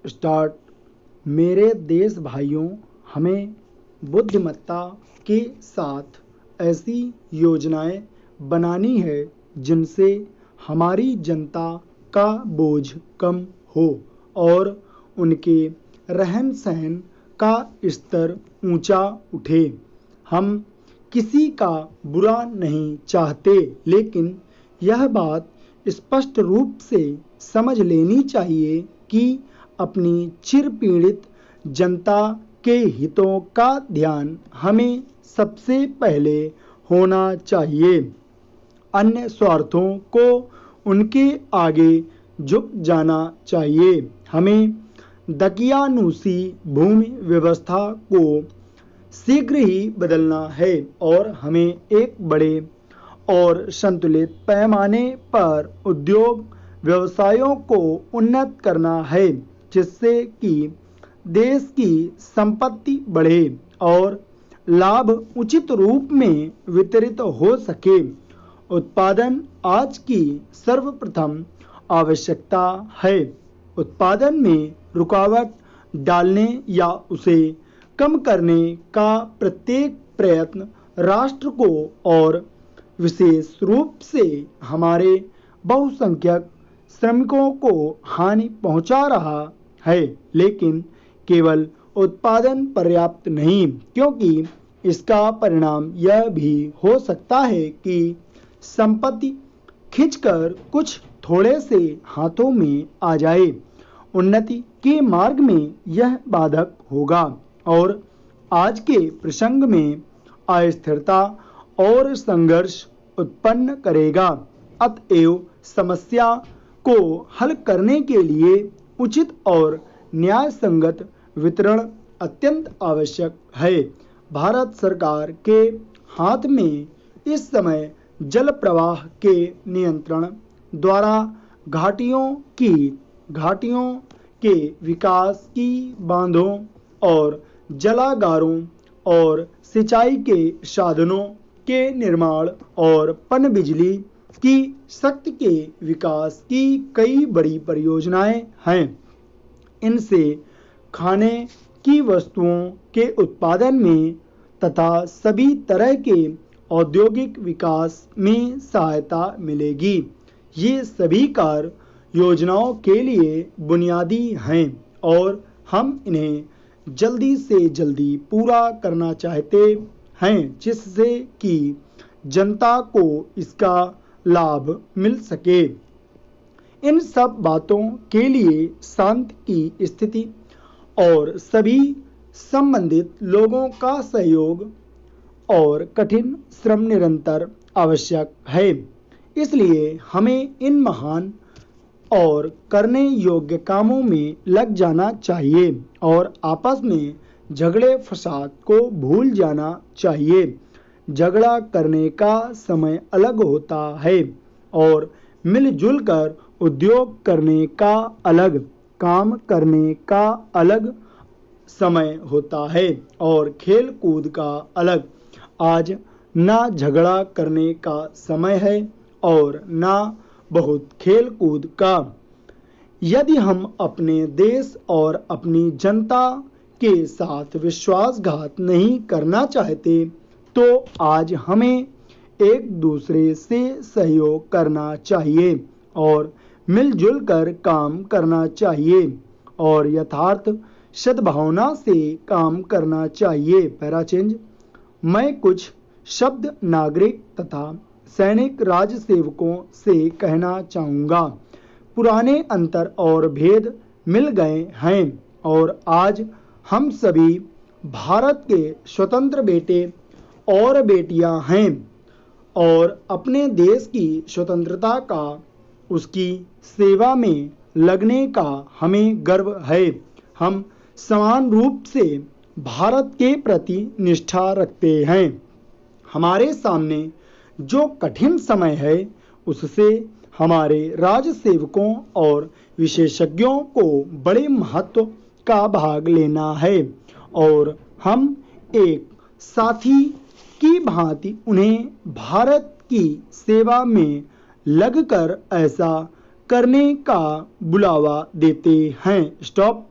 Start. मेरे देश भाइयों, हमें बुद्धिमत्ता के साथ ऐसी योजनाएं बनानी है जिनसे हमारी जनता का बोझ कम हो और उनके रहन सहन का स्तर ऊंचा उठे। हम किसी का बुरा नहीं चाहते, लेकिन यह बात स्पष्ट रूप से समझ लेनी चाहिए कि अपनी चिरपीड़ित जनता के हितों का ध्यान हमें सबसे पहले होना चाहिए। अन्य स्वार्थों को उनके आगे झुक जाना चाहिए। हमें दकियानूसी भूमि व्यवस्था को शीघ्र ही बदलना है और हमें एक बड़े और संतुलित पैमाने पर उद्योग व्यवसायों को उन्नत करना है, जिससे कि देश की संपत्ति बढ़े और लाभ उचित रूप में वितरित हो सके। उत्पादन आज की सर्वप्रथम आवश्यकता है। उत्पादन में रुकावट डालने या उसे कम करने का प्रत्येक प्रयत्न राष्ट्र को और विशेष रूप से हमारे बहुसंख्यक श्रमिकों को हानि पहुंचा रहा है। लेकिन केवल उत्पादन पर्याप्त नहीं, क्योंकि इसका परिणाम यह भी हो सकता है कि संपत्ति खिंचकर कुछ थोड़े से हाथों में आ जाए। उन्नति के मार्ग में यह बाधक होगा और आज के प्रसंग में अस्थिरता और संघर्ष उत्पन्न करेगा। अतएव समस्या को हल करने के लिए उचित और न्याय संगत वितरण अत्यंत आवश्यक है। भारत सरकार के हाथ में इस समय जल प्रवाह के नियंत्रण द्वारा घाटियों के विकास की बांधों और जलागारों और सिंचाई के साधनों के निर्माण और पनबिजली की शक्ति के विकास की कई बड़ी परियोजनाएं हैं। इनसे खाने की वस्तुओं के उत्पादन में तथा सभी तरह के औद्योगिक विकास में सहायता मिलेगी। ये सभी कार्य योजनाओं के लिए बुनियादी हैं और हम इन्हें जल्दी से जल्दी पूरा करना चाहते हैं, जिससे कि जनता को इसका लाभ मिल सके। इन सब बातों के लिए शांति की स्थिति और सभी संबंधित लोगों का सहयोग और कठिन श्रम निरंतर आवश्यक है। इसलिए हमें इन महान और करने योग्य कामों में लग जाना चाहिए और आपस में झगड़े फसाद को भूल जाना चाहिए। झगड़ा करने का समय अलग होता है और मिलजुल कर उद्योग करने का अलग, काम करने का अलग समय होता है और खेल कूद का अलग। आज ना झगड़ा करने का समय है और ना बहुत खेल कूद का। यदि हम अपने देश और अपनी जनता के साथ विश्वासघात नहीं करना चाहते, तो आज हमें एक दूसरे से सहयोग करना चाहिए और मिलजुल कर काम करना चाहिए और यथार्थ सद्भावना से काम करना चाहिए। Para change. मैं कुछ शब्द नागरिक तथा सैनिक राज सेवकों से कहना चाहूँगा। पुराने अंतर और भेद मिल गए हैं और आज हम सभी भारत के स्वतंत्र बेटे और बेटियां हैं और अपने देश की स्वतंत्रता का, उसकी सेवा में लगने का हमें गर्व है। हम समान रूप से भारत के प्रति निष्ठा रखते हैं। हमारे सामने जो कठिन समय है, उससे हमारे राजसेवकों और विशेषज्ञों को बड़े महत्व का भाग लेना है और हम एक साथी की भांति उन्हें भारत की सेवा में लगकर ऐसा करने का बुलावा देते हैं। स्टॉप।